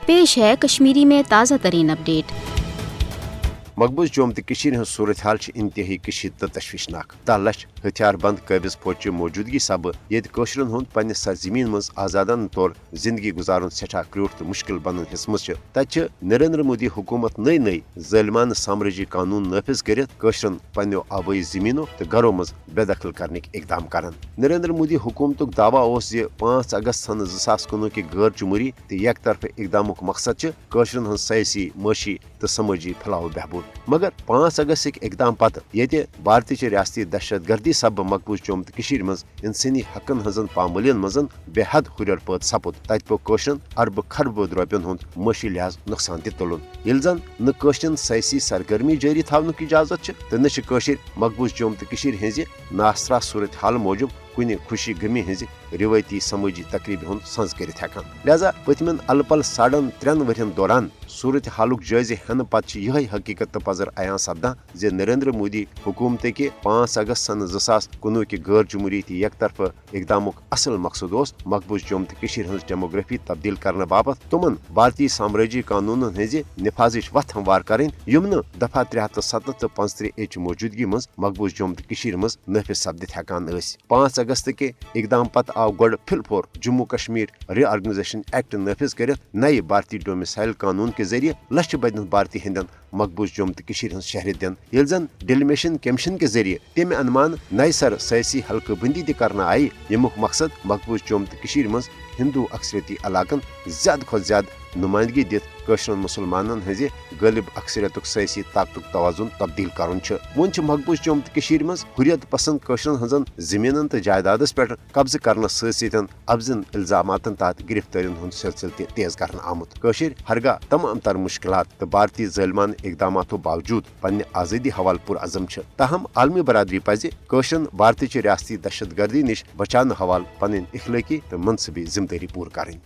पेश है कश्मीरी में ताज़ा तरीन अपडेट। मकबूज जोम तो सूरत हाल इंतहाई कशीद तो तशवीशनाक 10 लक्ष हथियार बंद कबिज फौज मौजूदगी सब ये पन्ने सरजमीन मज आजादान तौर जिंदगी गुजारन सठा क्रूट तो मुश्किल बनन हिस्स मज तत नरेंद्र मोदी हुकूमत नई नई ज़ालिमाना साम्राजी कानून नाफिज कर पन्नो आबाई जमीनों तो घरों मज बेदखल करने इकदाम करान। नरेंद्र मोदी हुकूमत दावा 5 अगस्त सन 2019 की गैर जमहूरी तो एक तरफ इकदाम मकसद सयासी माशी तो समाजी फलाह बहबूद मगर 5 अगस्त इकदाम पत ये भारतीय रियासती दहशत गर्दी सब मकबूज जोम तो मज इंसानी हकन हजन पामलियन मजन बेहद हुर पद सपुद तत पो अरब खरब रुपयन हूं माशी लिहाज नुकसान तुलन ये जन न सयासी सरगर्मी जारी थावनुक इजाजत तो न मकबूज जोम तो हज नासरा सूरत हाल मूजूब कुछ खुशी गमी हज रिवायती समाजी तकरीब हूं संज कर लिहाजा पतमन अलपल 3.5 वर्षन दौरान सूरत हालुक जायजे हेन पत यह हकीकत तो पजर आयां सपदा जे नरेंद्र मोदी हुकूमत के 5 अगस्त सन 2019 की गैर जमहूरी एक तरफ इकदाम असल मकसद मकबूज जोम तो डेमोग्राफी तब्दील करने बाबत तुमन भारतीय साम्राजी कानून हज निफाजिश वथ हमवार करें यम दफा 307 तो 35 मौजूदगी मज मकबूज जोम तो मज नाफिज सपदित हेकान 5 अगस्त के इकदाम पत आव गोड फिलफोर जम्मू कश्मीर रीऑर्गेनाइजेशन एक्ट नाफिज कर नए भारतीय डोमिसाइल कानून के जरिए लक्ष बदन भारतीय हिंदन मकबूज जोम तो शहर दिन ये जन डेलिमेशन कमीशन के जरिए तम अनुमान नए सर सयासी हल्का बंदी करना आई यमुक मकसद मकबूज जोम तो मज हिंदू अक्सरियती इलाकन ज्यादा खुद ज्यादा नुमाइंदगी दित मुसलमानन हज गालिब अक्सरियत सयासी ताकत तवाजुन तब्दील कर वन मकबूज जोम तो मज हुरियत पसंद हजन जमीन तो जायदादस पे कब्ज कर अफजन इल्जामातन तहत गिरफ्तारियों हूं सिलसिल तेज कर आमुत हरगा तमाम तर मुश्किलात तो भारतीय ज़ालिमान इकदाम बावजूद पन्ने आज़ादी हवाल पुरअज़म ताहम आलमी बरादरी पज भारतीय रियासती दहशत गर्दी निश बचाने हवाल पन इखलाकी तो मनसबी जिम्मेदारी पूर करें।